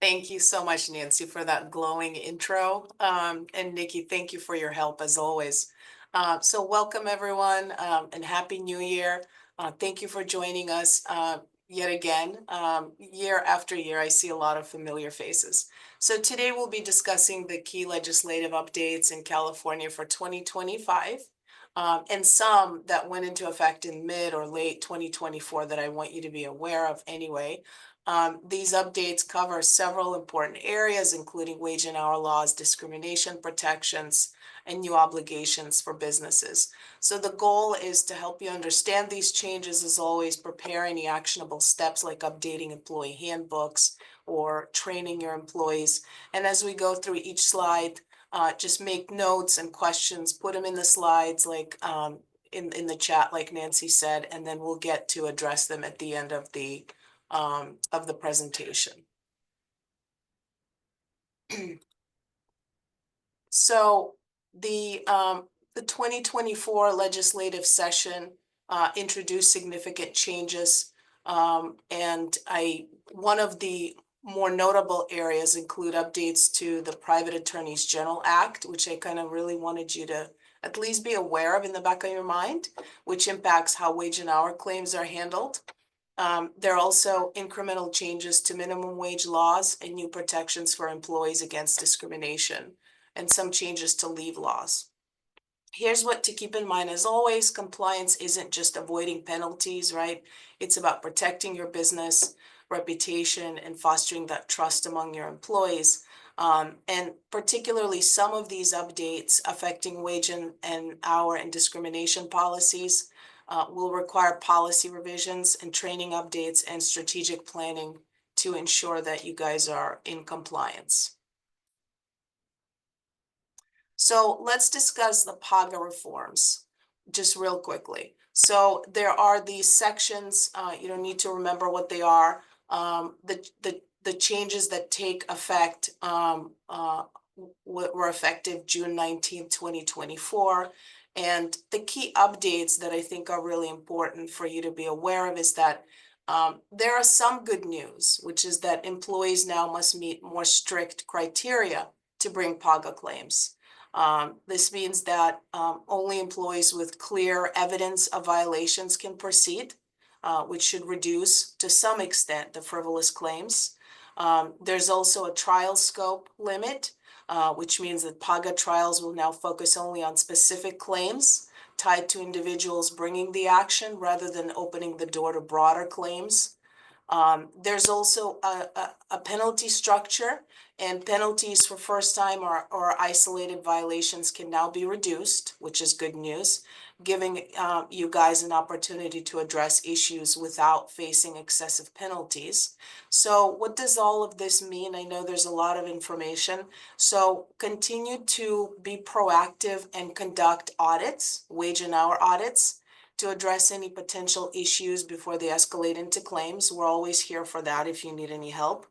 Thank you so much, Nancy, for that glowing intro. And Nikki, thank you for your help as always. So welcome everyone, and Happy New Year. Thank you for joining us yet again. Year after year, I see a lot of familiar faces. So today we'll be discussing the key legislative updates in California for 2025. And some that went into effect in mid or late 2024 that I want you to be aware of anyway. These updates cover several important areas, including wage and hour laws, discrimination protections, and new obligations for businesses. So the goal is to help you understand these changes, as always, prepare any actionable steps like updating employee handbooks or training your employees. And as we go through each slide, just make notes and questions, put them in the slides like in the chat, like Nancy said, and then we'll get to address them at the end of the presentation. So the 2024 legislative session introduced significant changes, and one of the more notable areas include updates to the Private Attorneys General Act, which I kind of really wanted you to at least be aware of in the back of your mind, which impacts how wage and hour claims are handled. There are also incremental changes to minimum wage laws and new protections for employees against discrimination, and some changes to leave laws. Here's what to keep in mind. As always, compliance isn't just avoiding penalties, right? It's about protecting your business reputation and fostering that trust among your employees. And particularly some of these updates affecting wage and hour and discrimination policies will require policy revisions and training updates and strategic planning to ensure that you guys are in compliance. So let's discuss the PAGA reforms just real quickly. So there are these sections, you don't need to remember what they are. The changes that take effect were effective June 19, 2024. And the key updates that I think are really important for you to be aware of is that there are some good news, which is that employees now must meet more strict criteria to bring PAGA claims. This means that only employees with clear evidence of violations can proceed, which should reduce to some extent the frivolous claims. There's also a trial scope limit, which means that PAGA trials will now focus only on specific claims tied to individuals bringing the action rather than opening the door to broader claims. There's also a penalty structure, and penalties for first-time or isolated violations can now be reduced, which is good news, giving you guys an opportunity to address issues without facing excessive penalties. So what does all of this mean? I know there's a lot of information. So continue to be proactive and conduct audits, wage and hour audits, to address any potential issues before they escalate into claims. We're always here for that if you need any help.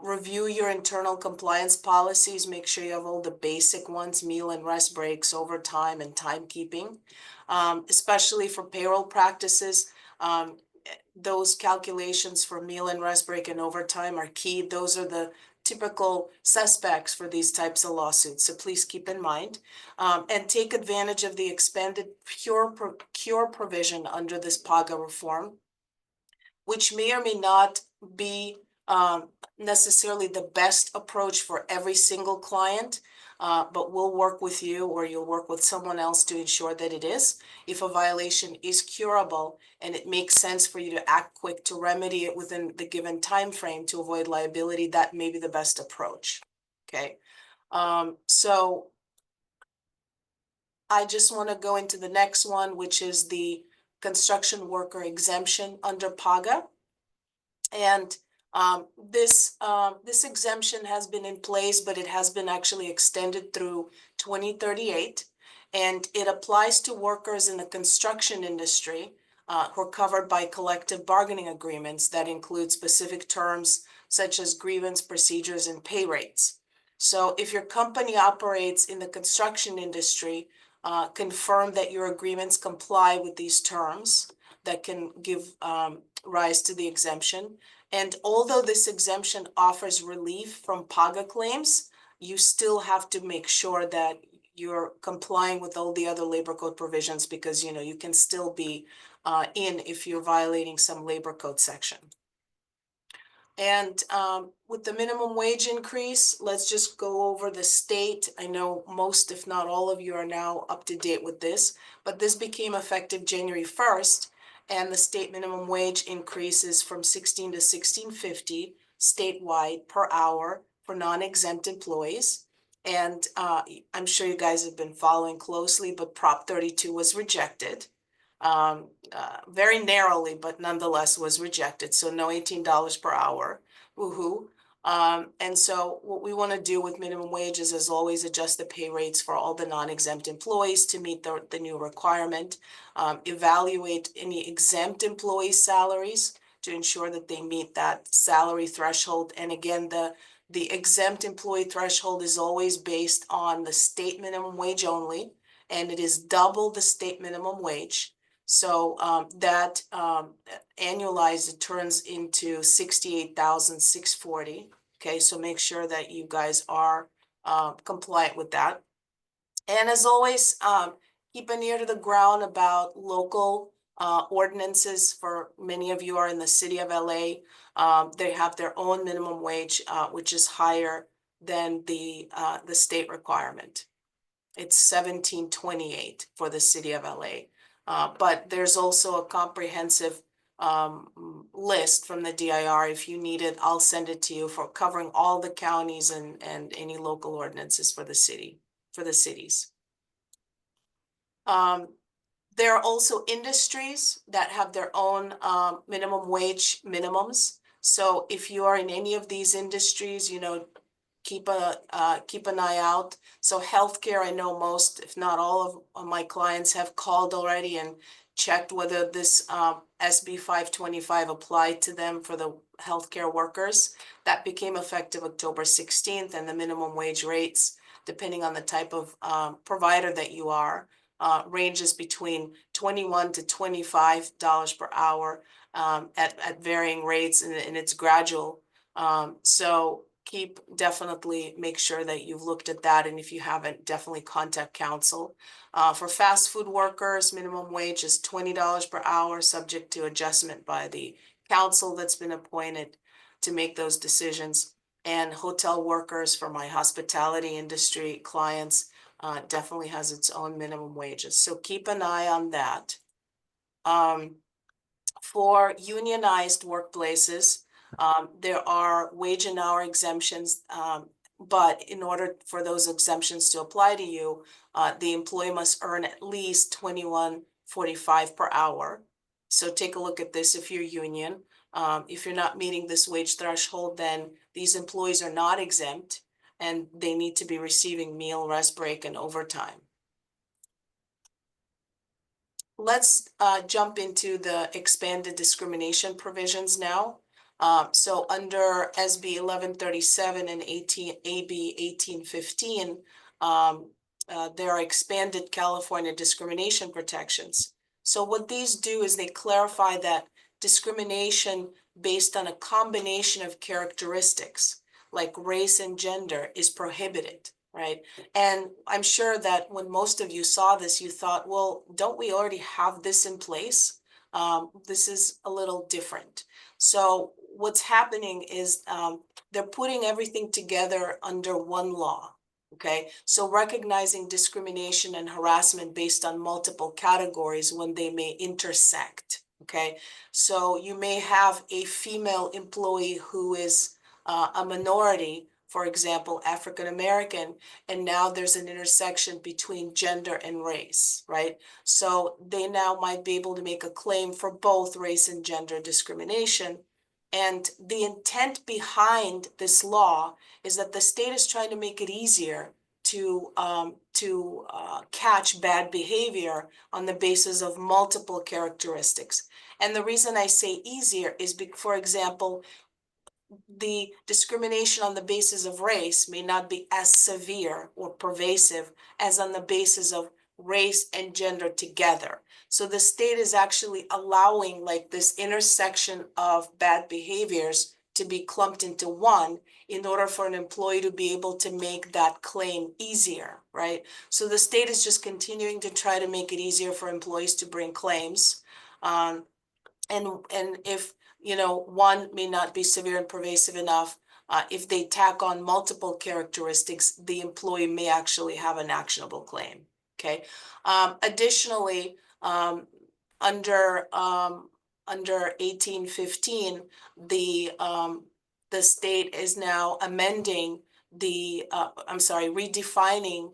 Review your internal compliance policies. Make sure you have all the basic ones, meal and rest breaks, overtime, and timekeeping, especially for payroll practices. Those calculations for meal and rest break and overtime are key. Those are the typical suspects for these types of lawsuits. So please keep in mind and take advantage of the expanded cure provision under this PAGA reform, which may or may not be necessarily the best approach for every single client, but we'll work with you or you'll work with someone else to ensure that it is. If a violation is curable and it makes sense for you to act quick to remedy it within the given time frame to avoid liability, that may be the best approach. Okay, so I just want to go into the next one, which is the construction worker exemption under PAGA. And this exemption has been in place, but it has been actually extended through 2038. And it applies to workers in the construction industry who are covered by collective bargaining agreements that include specific terms such as grievance procedures and pay rates. So if your company operates in the construction industry, confirm that your agreements comply with these terms that can give rise to the exemption. And although this exemption offers relief from PAGA claims, you still have to make sure that you're complying with all the other labor code provisions, because you can still be in if you're violating some labor code section. And with the minimum wage increase, let's just go over the state. I know most, if not all of you, are now up to date with this, but this became effective January 1st, and the state minimum wage increases from 16 to 16.50 statewide per hour for non-exempt employees. And I'm sure you guys have been following closely, but Prop 32 was rejected. Very narrowly, but nonetheless was rejected. So no $18 per hour. Woohoo. And so what we want to do with minimum wages is always adjust the pay rates for all the non-exempt employees to meet the new requirement. Evaluate any exempt employee salaries to ensure that they meet that salary threshold. And again, the exempt employee threshold is always based on the state minimum wage only, and it is double the state minimum wage. So that annualized, it turns into 68,640. Okay, so make sure that you guys are compliant with that. And as always, keep an ear to the ground about local ordinances. For many of you are in the city of LA. They have their own minimum wage, which is higher than the state requirement. It's 1728 for the city of LA. But there's also a comprehensive list from the DIR. If you need it, I'll send it to you, for covering all the counties and any local ordinances for the cities. There are also industries that have their own minimum wage minimums. So if you are in any of these industries, keep an eye out. So healthcare, I know most, if not all of my clients have called already and checked whether this SB 525 applied to them for the healthcare workers. That became effective October 16th, and the minimum wage rates, depending on the type of provider that you are, ranges between $21 to $25 per hour at varying rates, and it's gradual. So definitely make sure that you've looked at that, and if you haven't, definitely contact counsel. For fast food workers, minimum wage is $20 per hour, subject to adjustment by the council that's been appointed to make those decisions. And hotel workers, for my hospitality industry clients, definitely has its own minimum wages. So keep an eye on that. For unionized workplaces, there are wage and hour exemptions, but in order for those exemptions to apply to you, the employee must earn at least $21.45 per hour. So take a look at this if you're union. If you're not meeting this wage threshold, then these employees are not exempt, and they need to be receiving meal, rest break, and overtime. Let's jump into the expanded discrimination provisions now. So under SB 1137 and AB 1815, there are expanded California discrimination protections. So what these do is they clarify that discrimination based on a combination of characteristics like race and gender is prohibited, right? And I'm sure that when most of you saw this, you thought, well, don't we already have this in place? This is a little different. So what's happening is they're putting everything together under one law. Okay, so recognizing discrimination and harassment based on multiple categories when they may intersect. Okay, so you may have a female employee who is a minority, for example, African American, and now there's an intersection between gender and race, right? So they now might be able to make a claim for both race and gender discrimination. And the intent behind this law is that the state is trying to make it easier to catch bad behavior on the basis of multiple characteristics. And the reason I say easier is, for example, the discrimination on the basis of race may not be as severe or pervasive as on the basis of race and gender together. So the state is actually allowing like this intersection of bad behaviors to be clumped into one in order for an employee to be able to make that claim easier, right? So the state is just continuing to try to make it easier for employees to bring claims. And if, you know, one may not be severe and pervasive enough, if they tack on multiple characteristics, the employee may actually have an actionable claim. Okay. Additionally, under 1815, the state is now amending redefining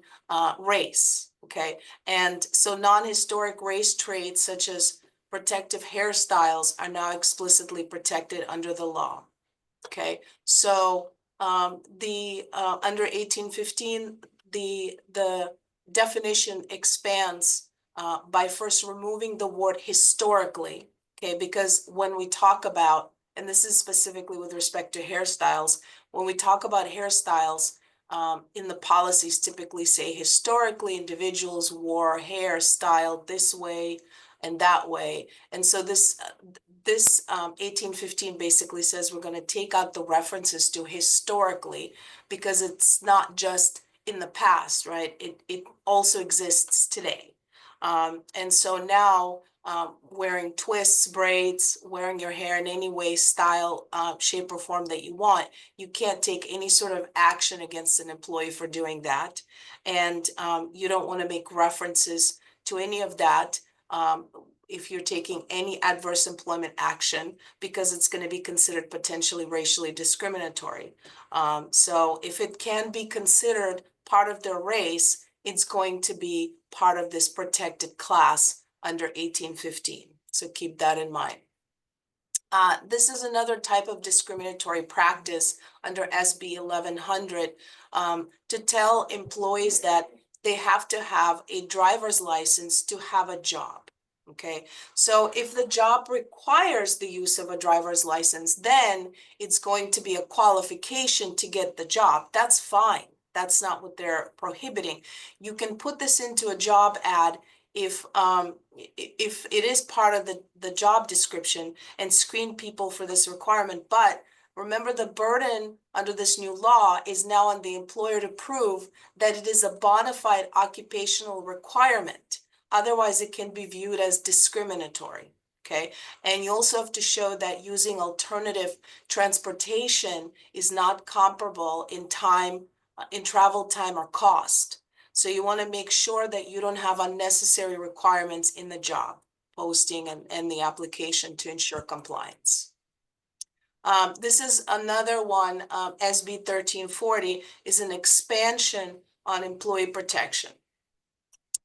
race. Okay. And so non-historic race traits such as protective hairstyles are now explicitly protected under the law. Okay, so under 1815, the definition expands by first removing the word historically. Okay, because when we talk about, and this is specifically with respect to hairstyles, when we talk about hairstyles, in the policies typically say historically individuals wore hair styled this way and that way. And so this 1815 basically says we're going to take out the references to historically, because it's not just in the past, right? It also exists today. And so now wearing twists, braids, wearing your hair in any way, style, shape, or form that you want, you can't take any sort of action against an employee for doing that. And you don't want to make references to any of that if you're taking any adverse employment action, because it's going to be considered potentially racially discriminatory. So if it can be considered part of their race, it's going to be part of this protected class under 1815. So keep that in mind. This is another type of discriminatory practice under SB 1100 to tell employees that they have to have a driver's license to have a job. Okay, so if the job requires the use of a driver's license, then it's going to be a qualification to get the job. That's fine. That's not what they're prohibiting. You can put this into a job ad if it is part of the job description and screen people for this requirement. But remember, the burden under this new law is now on the employer to prove that it is a bona fide occupational requirement. Otherwise, it can be viewed as discriminatory. Okay, and you also have to show that using alternative transportation is not comparable in time, in travel time or cost. So you want to make sure that you don't have unnecessary requirements in the job posting and the application to ensure compliance. This is another one, SB 1340 is an expansion on employee protection.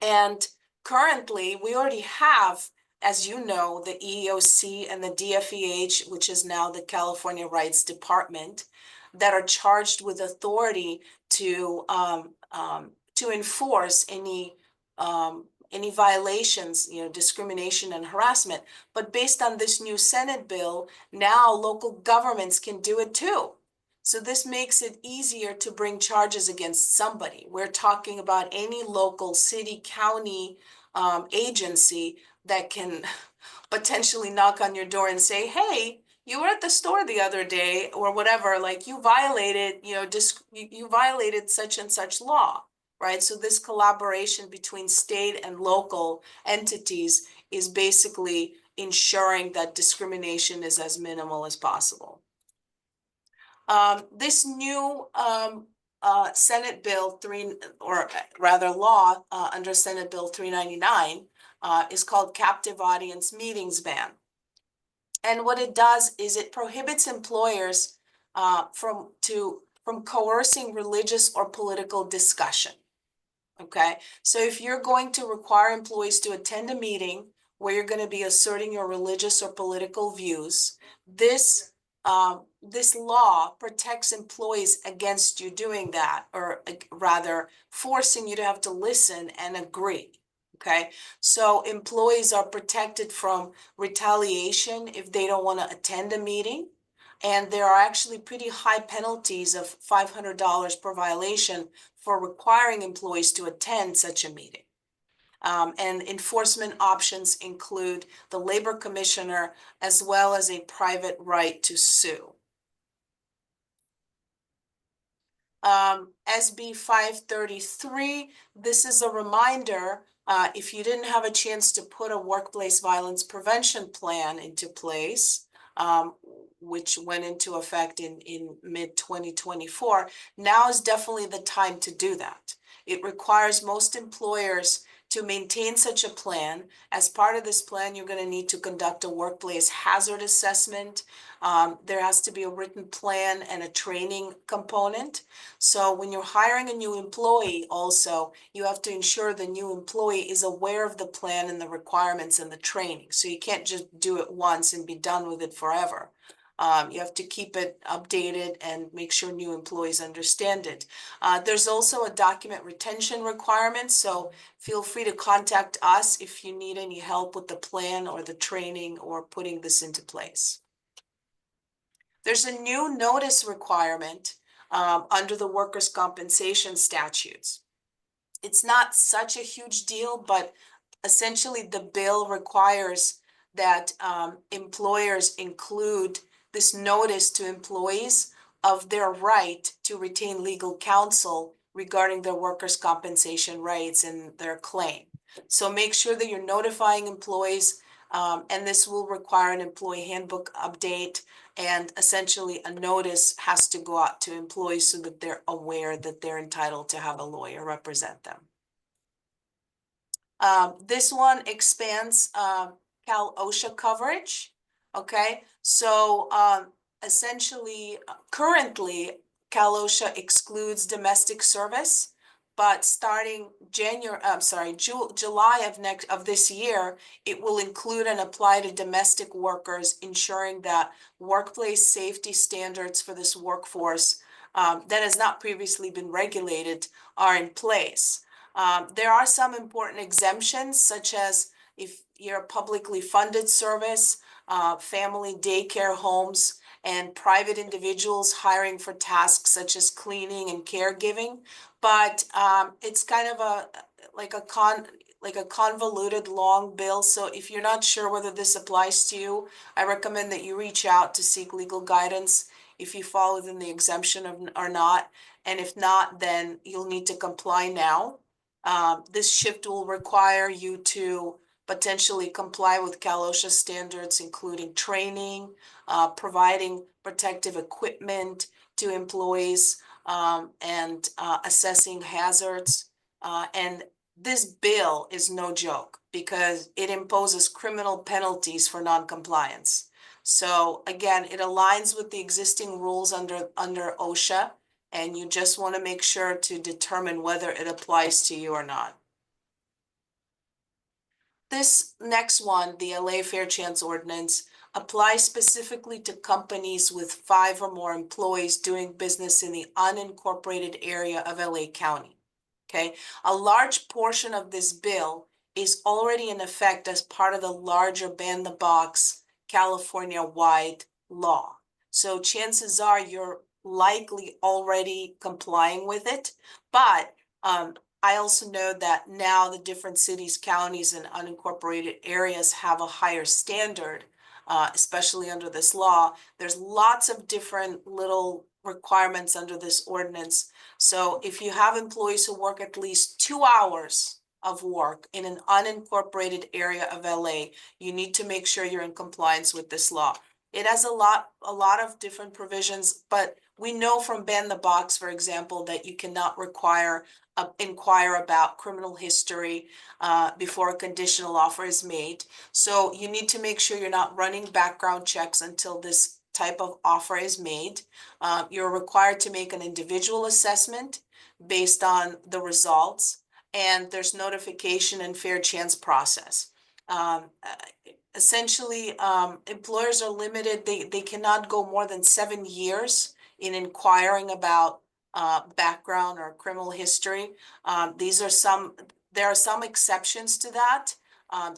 And currently, we already have, as you know, the EEOC and the DFEH, which is now the California Rights Department, that are charged with authority to enforce any violations, you know, discrimination and harassment. But based on this new Senate bill, now local governments can do it too. So this makes it easier to bring charges against somebody. We're talking about any local city, county, agency that can potentially knock on your door and say, hey, you were at the store the other day or whatever, like you violated, you know, you violated such and such law, right? So this collaboration between state and local entities is basically ensuring that discrimination is as minimal as possible. This new Senate Bill 3, or rather law under Senate Bill 399 is called Captive Audience Meetings Ban. And what it does is it prohibits employers from coercing religious or political discussion. Okay, so if you're going to require employees to attend a meeting where you're going to be asserting your religious or political views, this law protects employees against you doing that, or rather forcing you to have to listen and agree. Okay, so employees are protected from retaliation if they don't want to attend a meeting. And there are actually pretty high penalties of $500 per violation for requiring employees to attend such a meeting. And enforcement options include the labor commissioner as well as a private right to sue. SB 533, this is a reminder, if you didn't have a chance to put a workplace violence prevention plan into place, which went into effect in mid-2024, now is definitely the time to do that. It requires most employers to maintain such a plan. As part of this plan, you're going to need to conduct a workplace hazard assessment. There has to be a written plan and a training component. So when you're hiring a new employee also, you have to ensure the new employee is aware of the plan and the requirements and the training. So you can't just do it once and be done with it forever. You have to keep it updated and make sure new employees understand it. There's also a document retention requirement, so feel free to contact us if you need any help with the plan or the training or putting this into place. There's a new notice requirement under the workers' compensation statutes. It's not such a huge deal, but essentially the bill requires that employers include this notice to employees of their right to retain legal counsel regarding their workers' compensation rights and their claim. So make sure that you're notifying employees, and this will require an employee handbook update, and essentially a notice has to go out to employees so that they're aware that they're entitled to have a lawyer represent them. This one expands Cal OSHA coverage. Okay, so essentially, currently, Cal OSHA excludes domestic service, but starting July of this year, it will include and apply to domestic workers, ensuring that workplace safety standards for this workforce that has not previously been regulated are in place. There are some important exemptions, such as if you're a publicly funded service, family daycare homes, and private individuals hiring for tasks such as cleaning and caregiving. But it's kind of like a convoluted long bill. So if you're not sure whether this applies to you, I recommend that you reach out to seek legal guidance if you fall within the exemption or not. And if not, then you'll need to comply now. This shift will require you to potentially comply with Cal OSHA standards, including training, providing protective equipment to employees, and assessing hazards. And this bill is no joke because it imposes criminal penalties for noncompliance. So again, it aligns with the existing rules under OSHA, and you just want to make sure to determine whether it applies to you or not. This next one, the LA Fair Chance Ordinance, applies specifically to companies with 5 or more employees doing business in the unincorporated area of LA County. Okay, a large portion of this bill is already in effect as part of the larger ban-the-box California-wide law. So chances are you're likely already complying with it, but I also know that now the different cities, counties, and unincorporated areas have a higher standard, especially under this law. There's lots of different little requirements under this ordinance. So if you have employees who work at least 2 hours of work in an unincorporated area of LA, you need to make sure you're in compliance with this law. It has a lot of different provisions, but we know from Ban the Box, for example, that you cannot inquire about criminal history before a conditional offer is made. So you need to make sure you're not running background checks until this type of offer is made. You're required to make an individual assessment based on the results, and there's notification and fair chance process. Essentially, employers are limited. They cannot go more than 7 years in inquiring about background or criminal history. There are some exceptions to that.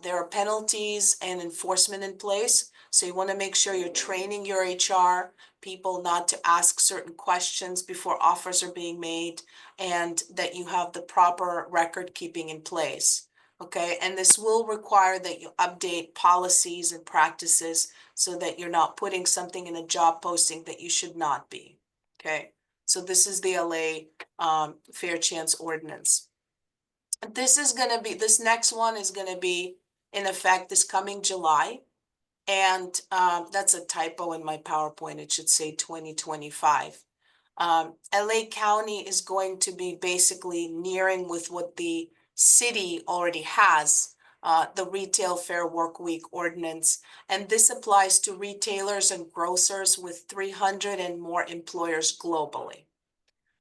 There are penalties and enforcement in place. So you want to make sure you're training your HR people not to ask certain questions before offers are being made, and that you have the proper record keeping in place. Okay, and this will require that you update policies and practices so that you're not putting something in a job posting that you should not be. Okay, so this is the LA Fair Chance Ordinance. This next one is gonna be in effect this coming July. And that's a typo in my PowerPoint. It should say 2025. LA County is going to be basically nearing with what the city already has, the Retail Fair Work Week Ordinance. And this applies to retailers and grocers with 300 and more employers globally.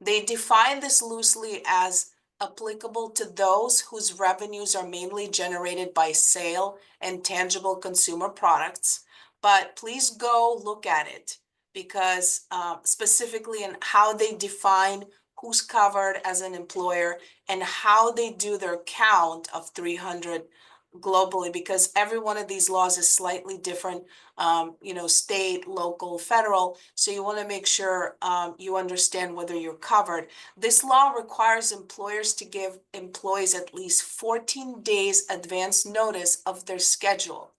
They define this loosely as applicable to those whose revenues are mainly generated by sale and tangible consumer products. But please go look at it because specifically in how they define who's covered as an employer and how they do their count of 300 globally, because every one of these laws is slightly different, state, local, federal. So you want to make sure you understand whether you're covered. This law requires employers to give employees at least 14 days advance notice of their schedule.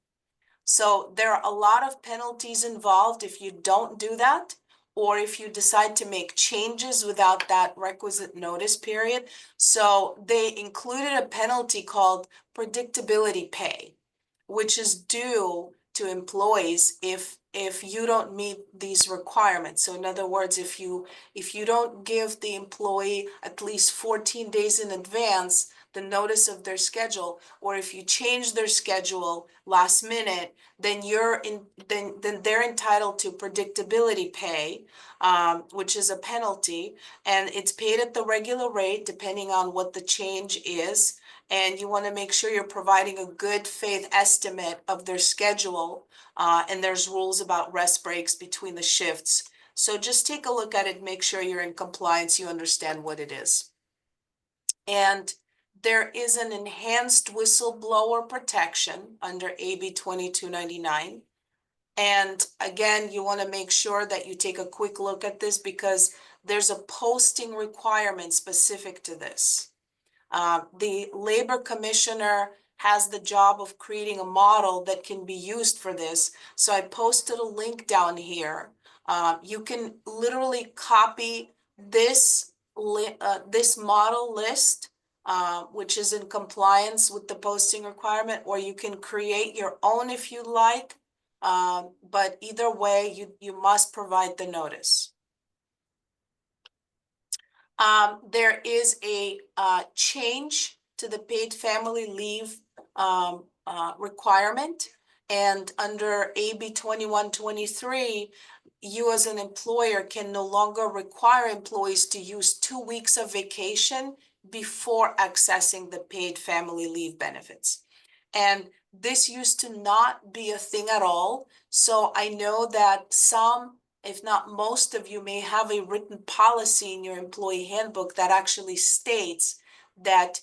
So there are a lot of penalties involved if you don't do that, or if you decide to make changes without that requisite notice period. So they included a penalty called predictability pay, which is due to employees if you don't meet these requirements. So in other words, if you don't give the employee at least 14 days in advance the notice of their schedule, or if you change their schedule last minute, then they're entitled to predictability pay, which is a penalty, and it's paid at the regular rate depending on what the change is. And you want to make sure you're providing a good faith estimate of their schedule, and there's rules about rest breaks between the shifts. So just take a look at it, make sure you're in compliance, you understand what it is. And there is an enhanced whistleblower protection under AB 2299. And again, you want to make sure that you take a quick look at this because there's a posting requirement specific to this. The labor commissioner has the job of creating a model that can be used for this. So I posted a link down here. You can literally copy this model list, which is in compliance with the posting requirement, or you can create your own if you like. But either way, you must provide the notice. There is a change to the paid family leave requirement. And under AB 2123, you as an employer can no longer require employees to use 2 weeks of vacation before accessing the paid family leave benefits. And this used to not be a thing at all. So I know that some, if not most of you, may have a written policy in your employee handbook that actually states that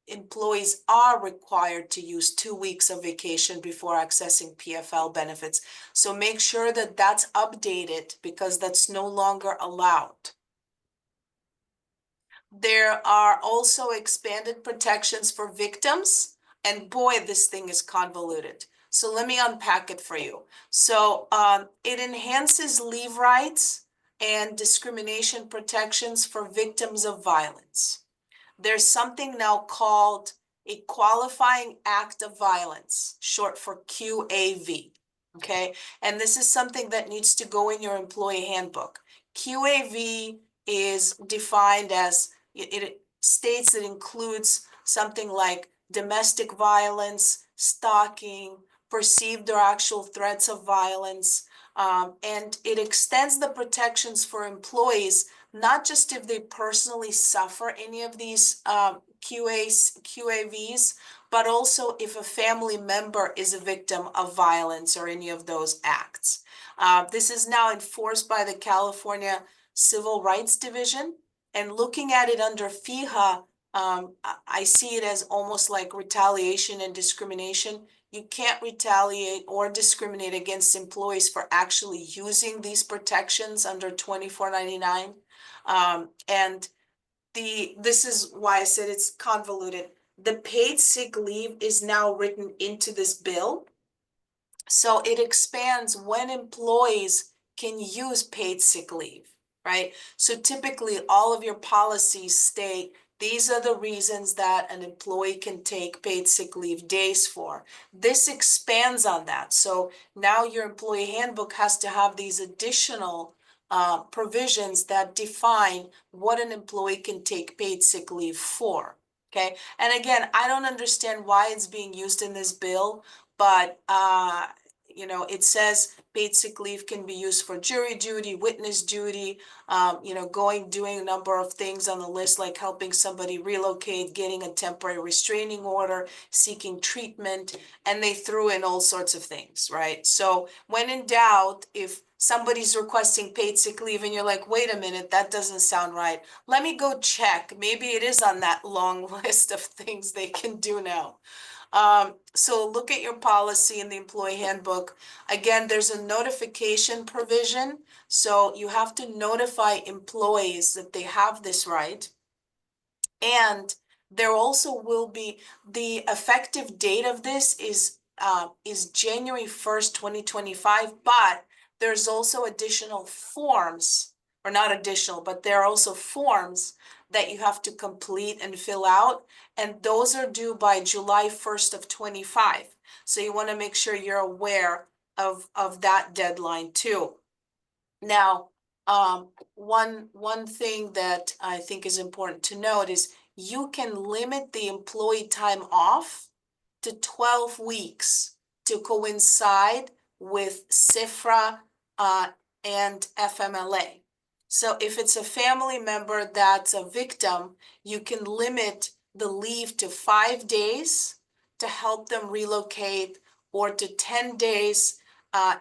employees are required to use 2 weeks of vacation before accessing PFL benefits. So make sure that that's updated because that's no longer allowed. There are also expanded protections for victims. And boy, this thing is convoluted. So let me unpack it for you. So it enhances leave rights and discrimination protections for victims of violence. There's something now called a qualifying act of violence, short for QAV, okay? And this is something that needs to go in your employee handbook. QAV is defined as, it states it includes something like domestic violence, stalking, perceived or actual threats of violence, and it extends the protections for employees not just if they personally suffer any of these QAVs, but also if a family member is a victim of violence or any of those acts. This is now enforced by the California Civil Rights Division, and looking at it under FEHA, I see it as almost like retaliation and discrimination. You can't retaliate or discriminate against employees for actually using these protections under 2499. And this is why I said it's convoluted. the paid sick leave is now written into this bill. So it expands when employees can use paid sick leave, right? So typically all of your policies state these are the reasons that an employee can take paid sick leave days for. This expands on that. So now your employee handbook has to have these additional provisions that define what an employee can take paid sick leave for. Okay. And again, I don't understand why it's being used in this bill, but it says paid sick leave can be used for jury duty, witness duty, doing a number of things on the list, like helping somebody relocate, getting a temporary restraining order, seeking treatment, and they threw in all sorts of things, right? So when in doubt, if somebody's requesting paid sick leave and you're like, wait a minute, that doesn't sound right, let me go check. Maybe it is on that long list of things they can do now. So look at your policy in the employee handbook. Again, there's a notification provision. So you have to notify employees that they have this right. And there also will be, the effective date of this is January 1st, 2025, but there's also additional forms, or not additional, but there are also forms that you have to complete and fill out, and those are due by July 1st of 25. So you want to make sure you're aware of that deadline too. Now, one thing that I think is important to note is you can limit the employee time off to 12 weeks to coincide with CIFRA and FMLA. So if it's a family member that's a victim, you can limit the leave to 5 days to help them relocate, or to 10 days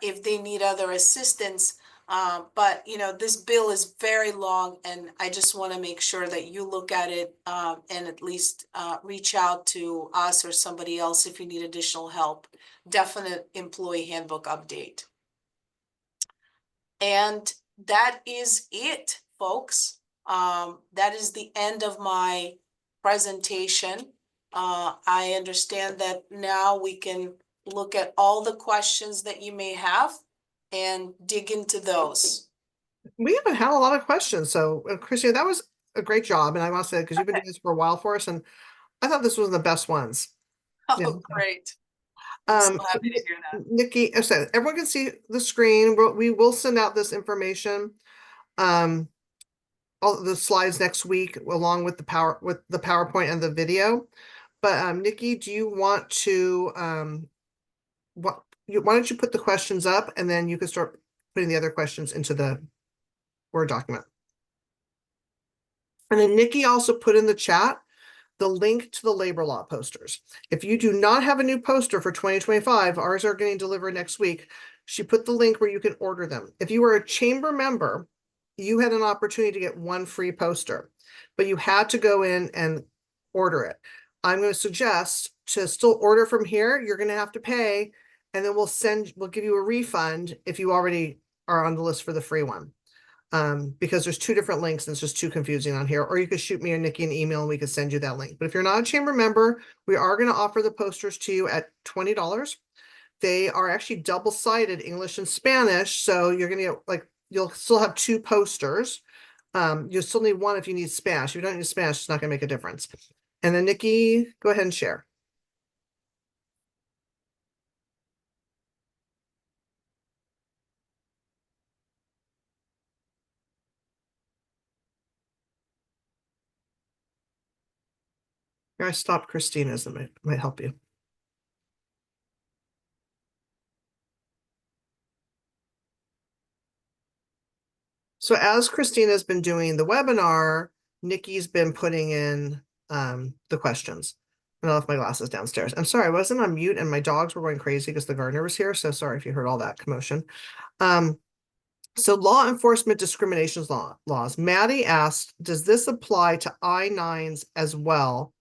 if they need other assistance. But this bill is very long, and I just want to make sure that you look at it and at least reach out to us or somebody else if you need additional help. Definite employee handbook update. And that is it, folks. That is the end of my presentation. I understand that now we can look at all the questions that you may have and dig into those. We haven't had a lot of questions. So, Kristina, that was a great job. And I want to say, because you've been doing this for a while for us, and I thought this was the best ones. Oh, Yeah. great. I'm so So happy to hear that. Nikki, so everyone can see the screen. We will send out this information, all the slides next week, along with the PowerPoint and the video. But Nikki, do you want to why don't you put the questions up, and then you can start putting the other questions into the Word document. And then Nikki also put in the chat the link to the labor law posters. If you do not have a new poster for 2025, ours are getting delivered next week. She put the link where you can order them. If you were a chamber member, you had an opportunity to get one free poster, but you had to go in and order it. I'm going to suggest to still order from here. You're going to have to pay, and then we'll give you a refund if you already are on the list for the free one. Because there's two different links and it's just too confusing on here. Or you could shoot me or Nikki an email and we could send you that link. But if you're not a chamber member, we are going to offer the posters to you at $20. They are actually double-sided English and Spanish. So you're going to get, you'll still have two posters. You'll still need one if you need Spanish. If you don't need Spanish, it's not going to make a difference. And then Nikki, go ahead and share. I stopped Kristina's, that might help you. So as Kristina's been doing the webinar, Nikki's been putting in the questions. And I left my glasses downstairs. I'm sorry, I wasn't on mute and my dogs were going crazy because the gardener was here. So sorry if you heard all that commotion. So law enforcement discrimination laws. Maddie asked, does this apply to I-9s as well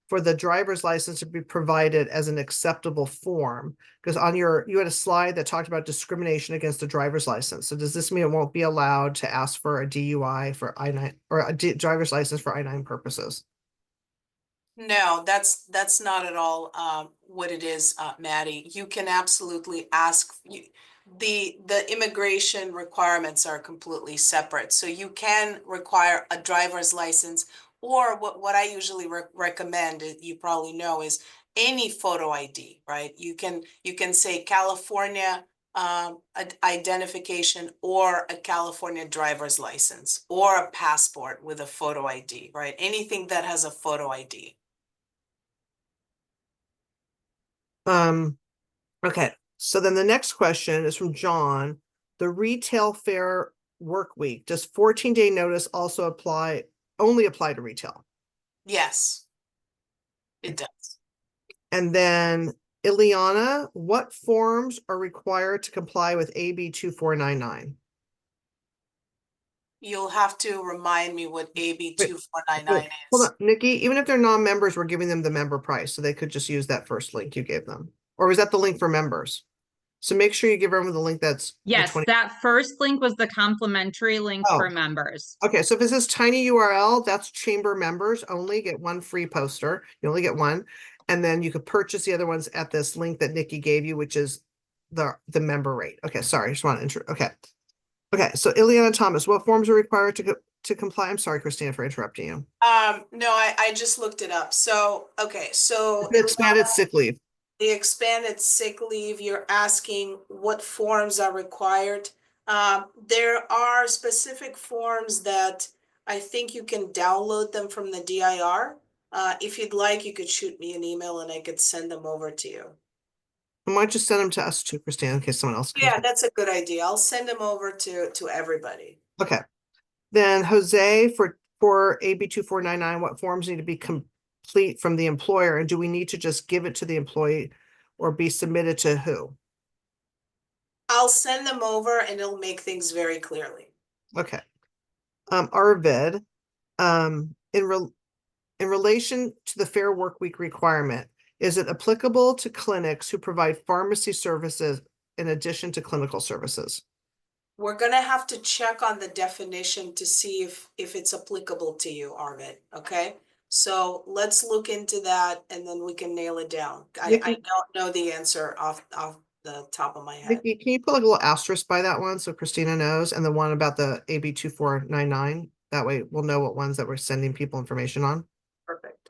for the driver's license to be provided as an acceptable form? Because you had a slide that talked about discrimination against the driver's license. So does this mean it won't be allowed to ask for a DUI for I-9 or a driver's license for I-9 purposes? No, that's not at all what it is, Maddie. You can absolutely ask the immigration requirements are completely separate. So you can require a driver's license, or what I usually recommend, you probably know, is any photo ID, right? You can say California identification, or a California driver's license, or a passport with a photo ID, right? Anything that has a photo ID. Um, okay. So then the next question is from John. The retail fair work week, does 14-day notice also only apply to retail? Yes, it does. And then Ileana, what forms are required to comply with AB 2499? You'll have to remind me what AB Wait, 2499 wait, hold is. on, Nikki, even if they're non-members, we're giving them the member price, so they could just use that first link you gave them. Or was that the link for members? So make sure you give everyone the link that's the Yes, 20. that first link was the complimentary link Oh, for members. okay. So if it says tiny URL, that's chamber members only get one free poster. You only get one. And then you could purchase the other ones at this link that Nikki gave you, which is the member rate. Okay, sorry, just want to okay. Okay, so Ileana Thomas, what forms are required to comply? I'm sorry, Christina, for interrupting you. No, I just looked it up. So, okay, so The expanded sick leave. the expanded sick leave, you're asking what forms are required. There are specific forms that I think you can download them from the DIR. If you'd like, you could shoot me an email and I could send them over to you. And why don't you send them to us too, Christina, in case someone else comes Yeah, back. that's a good idea. I'll send them over to everybody. Okay. Then Jose, for AB 2499, what forms need to be complete from the employer? And do we need to just give it to the employee or be submitted to who? I'll send them over and it'll make things very clearly. Okay. Arvid, in relation to the Fair Work Week requirement, is it applicable to clinics who provide pharmacy services in addition to clinical services? We're gonna have to check on the definition to see if it's applicable to you, Arvid, okay? So let's look into that and then we can nail it down. I Nikki, don't know the answer off the top of my head. Nikki, can you put like a little asterisk by that one so Christina knows? And the one about the AB 2499? That way we'll know what ones that we're sending people information on. Perfect.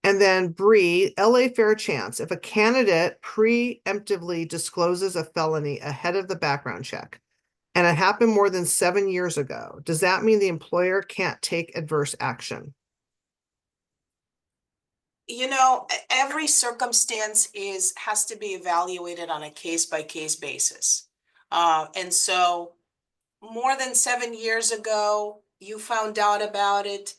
And then Bree, LA Fair Chance. If a candidate preemptively discloses a felony ahead of the background check, and it happened more than 7 years ago, does that mean the employer can't take adverse action? You know, every circumstance has to be evaluated on a case by case basis. And so more than 7 years ago, you found out about it.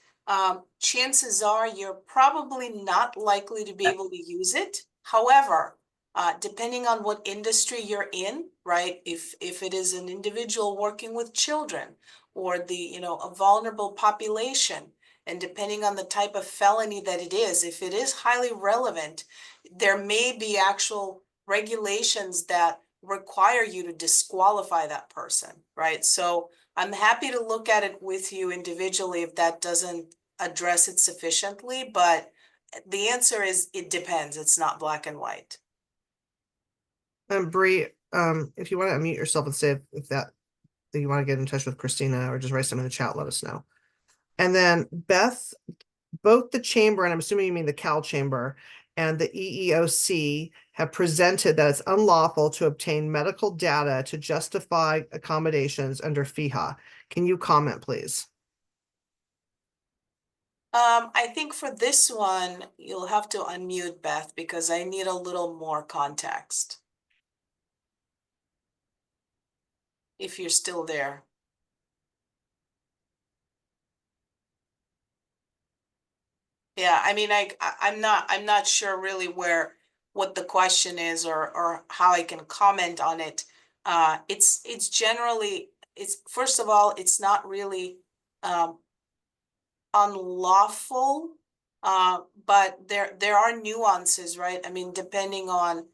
Chances are you're probably not likely to be able to use it. However, depending on what industry you're in, right? If it is an individual working with children, or a vulnerable population, and depending on the type of felony that it is, if it is highly relevant, there may be actual regulations that require you to disqualify that person, right? So I'm happy to look at it with you individually if that doesn't address it sufficiently, but the answer is it depends. It's not black and white. Bree, if you want to unmute yourself and say if that you want to get in touch with Christina or just write something in the chat, let us know. And then Beth, both the chamber, and I'm assuming you mean the Cal Chamber, and the EEOC have presented that it's unlawful to obtain medical data to justify accommodations under FEHA. Can you comment, please? I think for this one, you'll have to unmute Beth because I need a little more context. If you're still there. Yeah, I mean, I'm not sure really what the question is or how I can comment on it. It's generally, first of all, it's not really unlawful, but there are nuances, right? I mean, depending on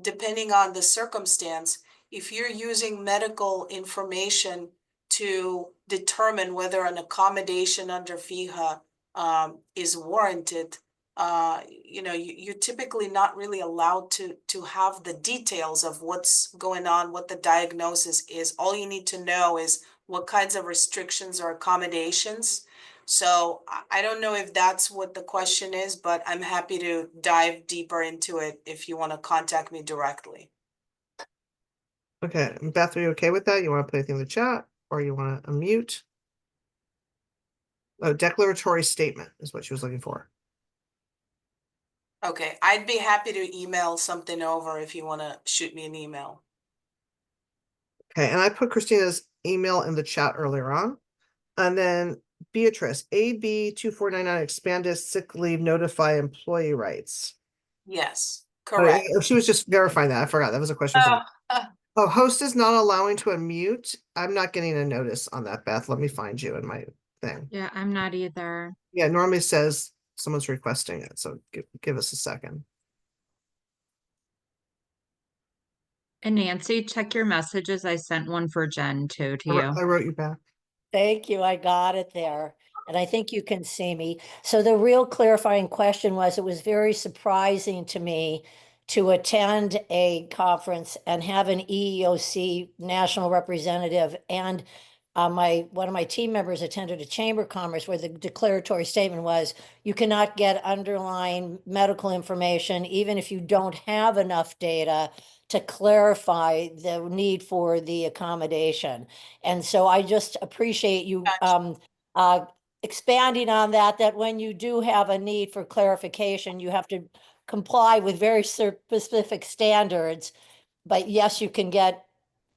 the circumstance, if you're using medical information to determine whether an accommodation under FEHA is warranted, you're typically not really allowed to have the details of what's going on, what the diagnosis is. All you need to know is what kinds of restrictions or accommodations. So I don't know if that's what the question is, but I'm happy to dive deeper into it if you want to contact me directly. Okay, Beth, are you okay with that? You want to put anything in the chat or you want to unmute? A declaratory statement is what she was looking for. Okay, I'd be happy to email something over if you want to shoot me an email. Okay, and I put Kristina's email in the chat earlier on. And then Beatrice, AB 2499 expanded sick leave notify employee rights. Yes, Oh, correct. she was just verifying that. I forgot that was a question from. Oh, host is not allowing to unmute. I'm not getting a notice on that, Beth. Let me find you in my thing. Yeah, I'm not either. Yeah, it normally says someone's requesting it, so give us a second. And Nancy, check your messages. I sent one for Jen too to I you. wrote you back. Thank you. I got it there. And I think you can see me. So the real clarifying question was, it was very surprising to me to attend a conference and have an EEOC national representative and one of my team members attended a chamber of commerce where the declaratory statement was, you cannot get underlying medical information, even if you don't have enough data to clarify the need for the accommodation. And so I just appreciate you expanding on that, that when you do have a need for clarification, you have to comply with very specific standards. But yes, you can get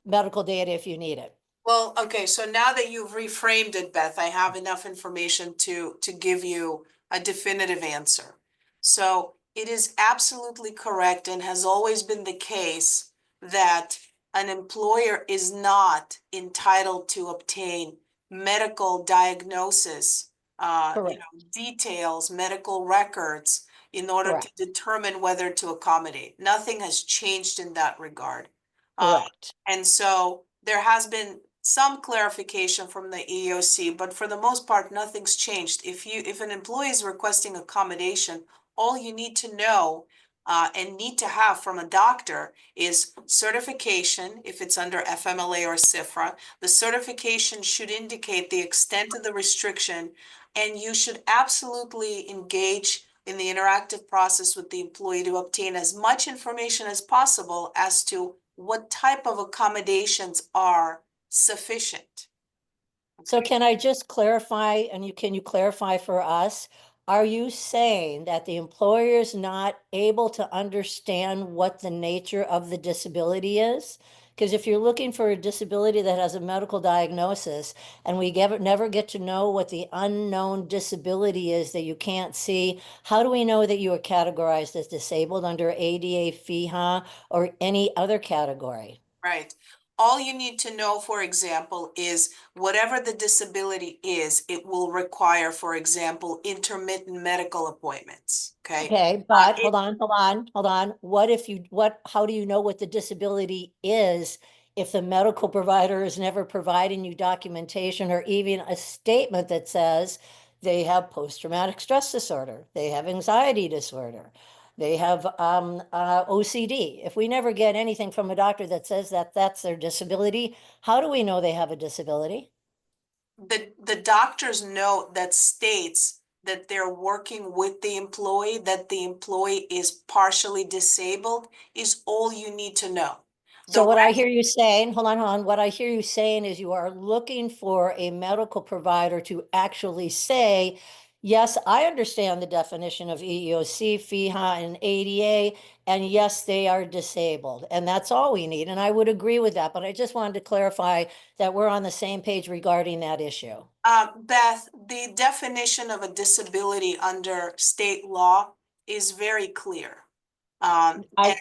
medical data if you need it. Well, okay, so now that you've reframed it, Beth, I have enough information to give you a definitive answer. So it is absolutely correct and has always been the case that an employer is not entitled to obtain medical diagnosis, Correct. details, medical records in order to Correct. determine whether to accommodate. Nothing has changed in that regard. Correct. And so there has been some clarification from the EEOC, but for the most part, nothing's changed. If an employee is requesting accommodation, all you need to know and need to have from a doctor is certification, if it's under FMLA or CIFRA. The certification should indicate the extent of the restriction, and you should absolutely engage in the interactive process with the employee to obtain as much information as possible as to what type of accommodations are sufficient. So can I just clarify, and can you clarify for us? Are you saying that the employer is not able to understand what the nature of the disability is? Because if you're looking for a disability that has a medical diagnosis and we never get to know what the unknown disability is that you can't see, how do we know that you are categorized as disabled under ADA, FEHA, or any other category? Right. All you need to know, for example, is whatever the disability is, it will require, for example, intermittent medical appointments. Okay. Okay, but hold on. How do you know what the disability is if the medical provider is never providing you documentation or even a statement that says they have post-traumatic stress disorder, they have anxiety disorder, they have OCD? If we never get anything from a doctor that says that that's their disability, how do we know they have a disability? The doctor's note that states that they're working with the employee, that the employee is partially disabled, is all you need to know. So what I hear you saying, hold on. What I hear you saying is you are looking for a medical provider to actually say, yes, I understand the definition of EEOC, FEHA, and ADA, and yes, they are disabled. And that's all we need. And I would agree with that, but I just wanted to clarify that we're on the same page regarding that issue. Beth, the definition of a disability under state law is very clear.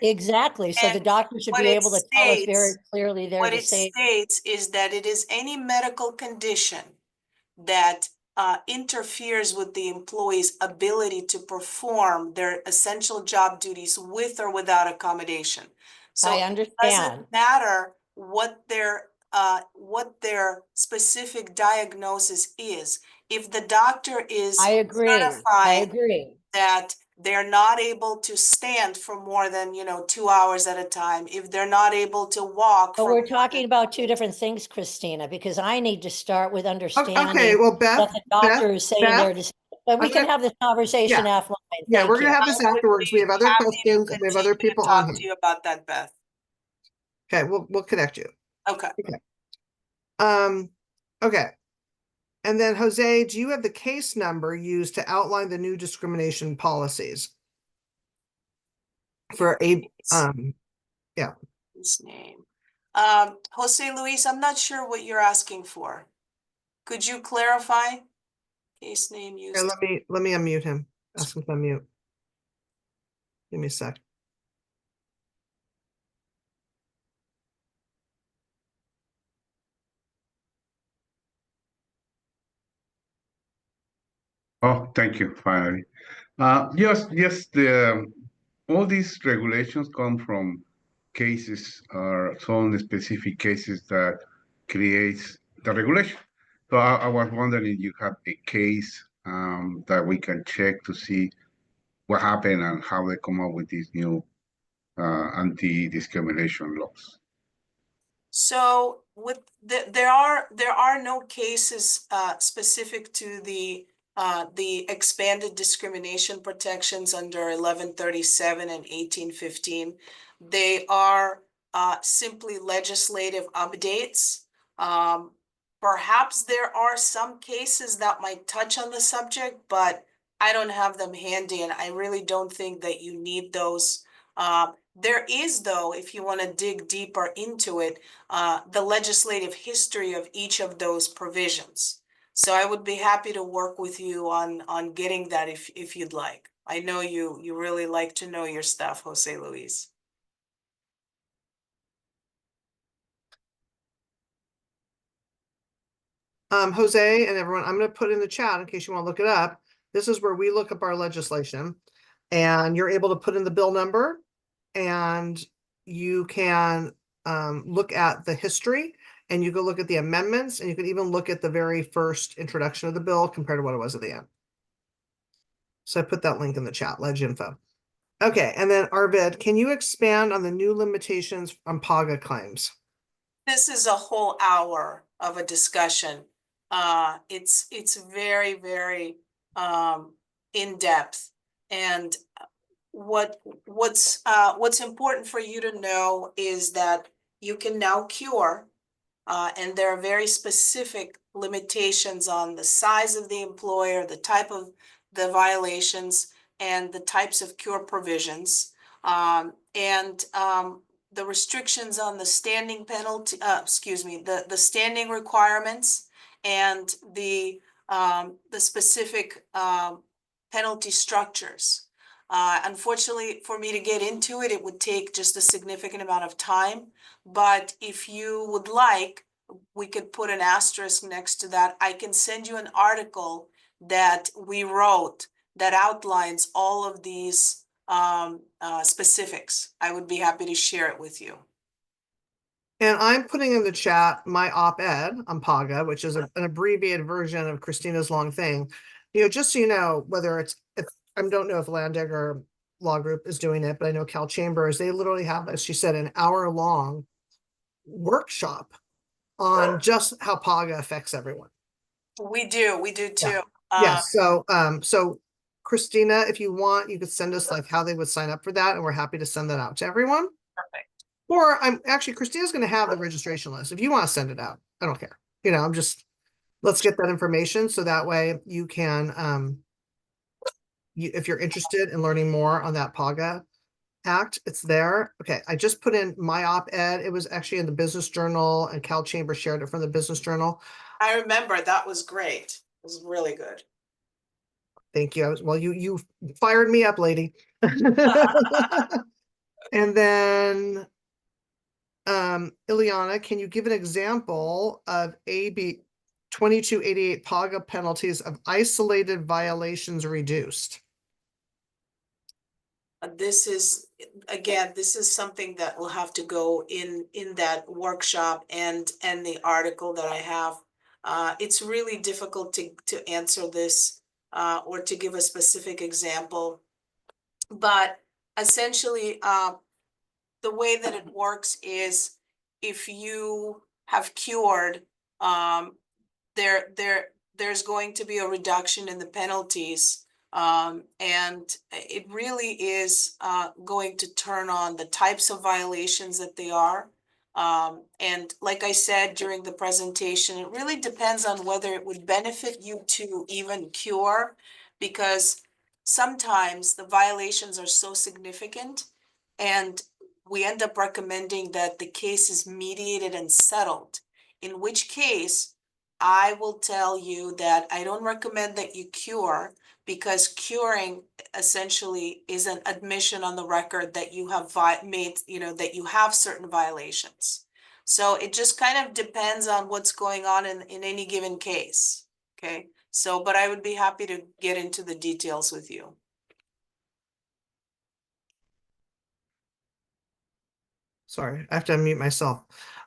Exactly. So the doctor should be able to tell us very clearly they're disabled. What it states is that it is any medical condition that interferes with the employee's ability to perform their essential job duties with or without accommodation. So I it understand. doesn't matter what their specific diagnosis is. If the doctor is I agree. certified that they're not able to stand for more than, 2 hours at a time, if they're not able to walk But for. we're talking about two different things, Christina, because I need to start with Okay, understanding well, what Beth, the doctor is saying Beth, there. But we I'm can gonna- have this conversation offline. yeah, we're Thank gonna you. have this I would afterwards. We be have other happy to questions and we have other continue to people on talk to here. you about that, Beth. Okay, we'll connect you. Okay. Okay. And then Jose, do you have the case number used to outline the new discrimination policies? For yeah. His name. Jose Luis, I'm not sure what you're asking for. Could you clarify? Case name Here, used. let me unmute him. Ask him to unmute. Give me a sec. Oh, thank you, finally. Yes, all these regulations come from cases or some specific cases that creates the regulation. So I was wondering if you have a case that we can check to see what happened and how they come up with these new anti-discrimination laws. So there are no cases specific to the expanded discrimination protections under 1137 and 1815. They are simply legislative updates. Perhaps there are some cases that might touch on the subject, but I don't have them handy, and I really don't think that you need those. There is, though, if you want to dig deeper into it, the legislative history of each of those provisions. So I would be happy to work with you on getting that if you'd like. I know you really like to know your stuff, Jose Luis. Jose and everyone, I'm going to put in the chat in case you want to look it up. This is where we look up our legislation, and you're able to put in the bill number, and you can look at the history, and you can look at the amendments, and you can even look at the very first introduction of the bill compared to what it was at the end. So I put that link in the chat, Ledge Info. Okay, and then Arvid, can you expand on the new limitations on PAGA claims? This is a whole hour of a discussion. It's very, very in depth, and what's important for you to know is that you can now cure, and there are very specific limitations on the size of the employer, the type of the violations, and the types of cure provisions, and the restrictions on the standing penalty, the standing requirements, and the specific penalty structures. Unfortunately, for me to get into it, it would take just a significant amount of time. But if you would like, we could put an asterisk next to that. I can send you an article that we wrote that outlines all of these specifics. I would be happy to share it with you. And I'm putting in the chat my op-ed on PAGA, which is an abbreviated version of Kristina's long thing. Just so you know, whether I don't know if Landegger Law Group is doing it, but I know Cal Chambers, they literally have, as she said, an hour-long workshop on just how PAGA affects everyone. We do too. Yes, so Kristina, if you want, you could send us like how they would sign up for that, and we're happy to send that out to everyone. Perfect. Or Kristina's going to have the registration list. If you want to send it out, I don't care. Let's get that information so that way you can, if you're interested in learning more on that PAGA Act, it's there. Okay, I just put in my op-ed. It was actually in the Business Journal, and Cal Chamber shared it from the Business Journal. I remember that was great. It was really good. Thank you. Well, you fired me up, lady. And then Ileana, can you give an example of AB 2288 PAGA penalties of isolated violations reduced? This is something that will have to go in that workshop and the article that I have. It's really difficult to answer this or to give a specific example. But essentially, the way that it works is if you have cured, there's going to be a reduction in the penalties. And it really is going to turn on the types of violations that they are. And like I said during the presentation, it really depends on whether it would benefit you to even cure, because sometimes the violations are so significant and we end up recommending that the case is mediated and settled, in which case I will tell you that I don't recommend that you cure, because curing essentially is an admission on the record that you have made, that you have certain violations. So it just kind of depends on what's going on in any given case. Okay, so, but I would be happy to get into the details with you. Sorry, I have to unmute myself.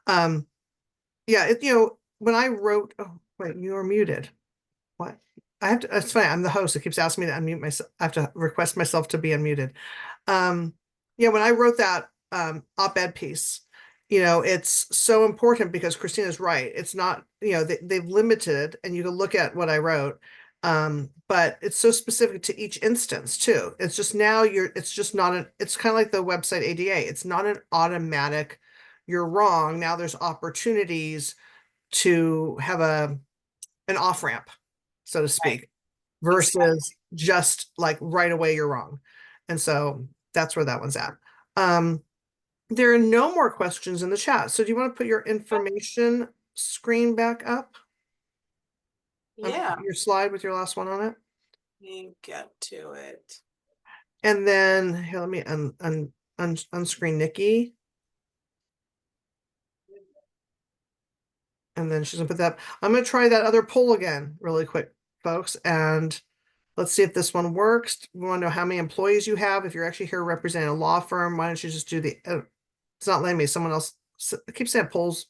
Yeah, when I wrote, oh, wait, you are muted. What? I have to, it's fine. I'm the host. It keeps asking me to unmute myself. I have to request myself to be unmuted. Yeah, when I wrote that op-ed piece, it's so important because Kristina's right. It's not, they've limited, and you can look at what I wrote. But it's so specific to each instance too. It's just now it's just not it's kind of like the website ADA. It's not an automatic, you're wrong. Now there's opportunities to have an off-ramp, so to speak, versus just like right away you're wrong. And so that's where that one's at. There are no more questions in the chat. So do you want to put your information screen back up? Yeah, Your slide with your last one on it? let me get to it. And then here, let me unscreen Nikki. And then she's gonna put that. I'm gonna try that other poll again really quick, folks. And let's see if this one works. We want to know how many employees you have. If you're actually here representing a law firm, why don't you just do the, it's not letting me, someone else keeps saying polls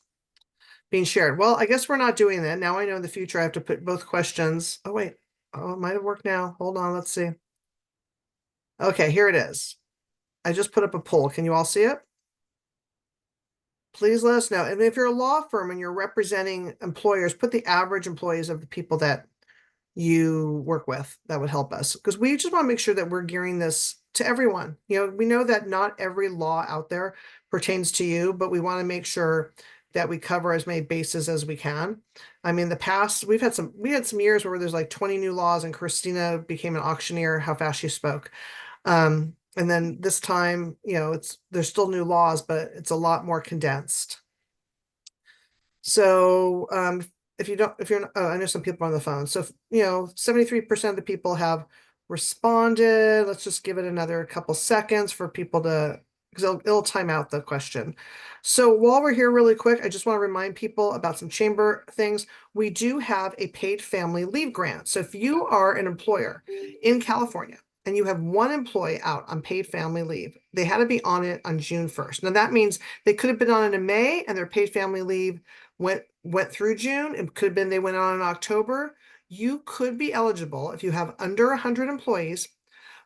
being shared. Well, I guess we're not doing that. Now I know in the future I have to put both questions. Oh, wait. Oh, it might have worked now. Hold on. Let's see. Okay, here it is. I just put up a poll. Can you all see it? Please let us know. And if you're a law firm and you're representing employers, put the average employees of the people that you work with. That would help us, because we just want to make sure that we're gearing this to everyone. We know that not every law out there pertains to you, but we want to make sure that we cover as many bases as we can. I mean, in the past, we had some years where there's like 20 new laws and Kristina became an auctioneer, how fast she spoke. And then this time, there's still new laws, but it's a lot more condensed. So, if you're, oh, I know some people on the phone. So, 73% of the people have responded. Let's just give it another couple seconds for people to, because it'll time out the question. So while we're here really quick, I just want to remind people about some chamber things. We do have a paid family leave grant. So if you are an employer in California and you have one employee out on paid family leave, they had to be on it on June 1st. Now that means they could have been on it in May and their paid family leave went through June. It could have been they went on in October. You could be eligible if you have under 100 employees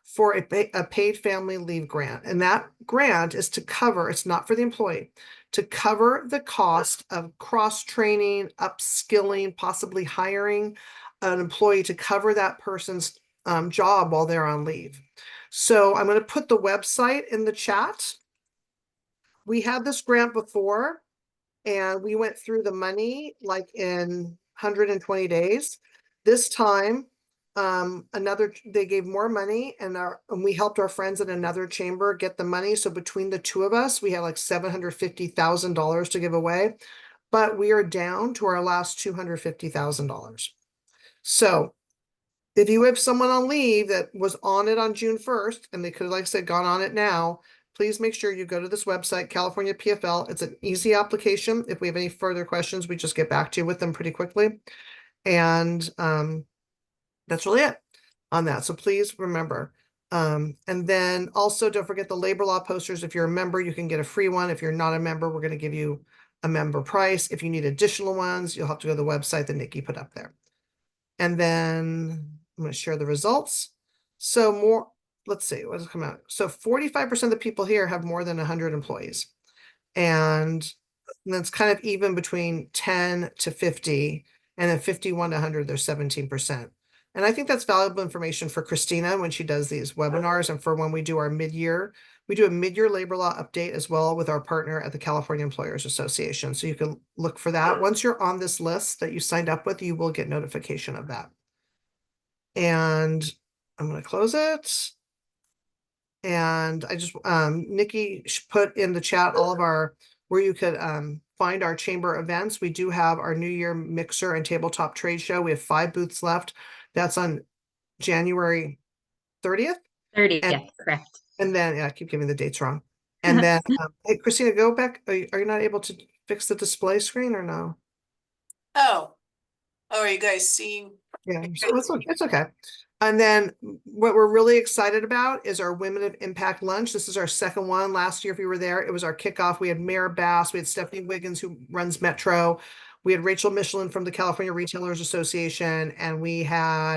for a paid family leave grant. And that grant is to cover, it's not for the employee, to cover the cost of cross-training, upskilling, possibly hiring an employee to cover that person's job while they're on leave. So I'm going to put the website in the chat. We had this grant before, and we went through the money like in 120 days. This time, they gave more money, and we helped our friends at another chamber get the money. So between the two of us, we had like $750,000 to give away, but we are down to our last $250,000. So if you have someone on leave that was on it on June 1st, and they could have, like I said, gone on it now, please make sure you go to this website, California PFL. It's an easy application. If we have any further questions, we just get back to you with them pretty quickly. And that's really it on that. So please remember. And then also don't forget the labor law posters. If you're a member, you can get a free one. If you're not a member, we're going to give you a member price. If you need additional ones, you'll have to go to the website that Nikki put up there. And then I'm going to share the results. Let's see, what has come out? So 45% of the people here have more than 100 employees. And that's kind of even between 10 to 50, and then 51 to 100, there's 17%. And I think that's valuable information for Kristina when she does these webinars, and for when we do our mid-year. We do a mid-year labor law update as well with our partner at the California Employers Association. So you can look for that. Once you're on this list that you signed up with, you will get notification of that. And I'm going to close it. And I just, Nikki put in the chat all of our, where you could find our chamber events. We do have our New Year Mixer and Tabletop Trade Show. We have 5 booths left. That's on January 30th. 30th, correct. And then, yeah, I keep giving the dates wrong. And then, hey, Kristina, go back. Are you not able to fix the display screen or no? Oh, are you guys seeing? Yeah, so it's okay. And then what we're really excited about is our Women of Impact Lunch. This is our second one. Last year, if you were there, it was our kickoff. We had Mayor Bass, we had Stephanie Wiggins, who runs Metro. We had Rachel Michelin from the California Retailers Association, and we had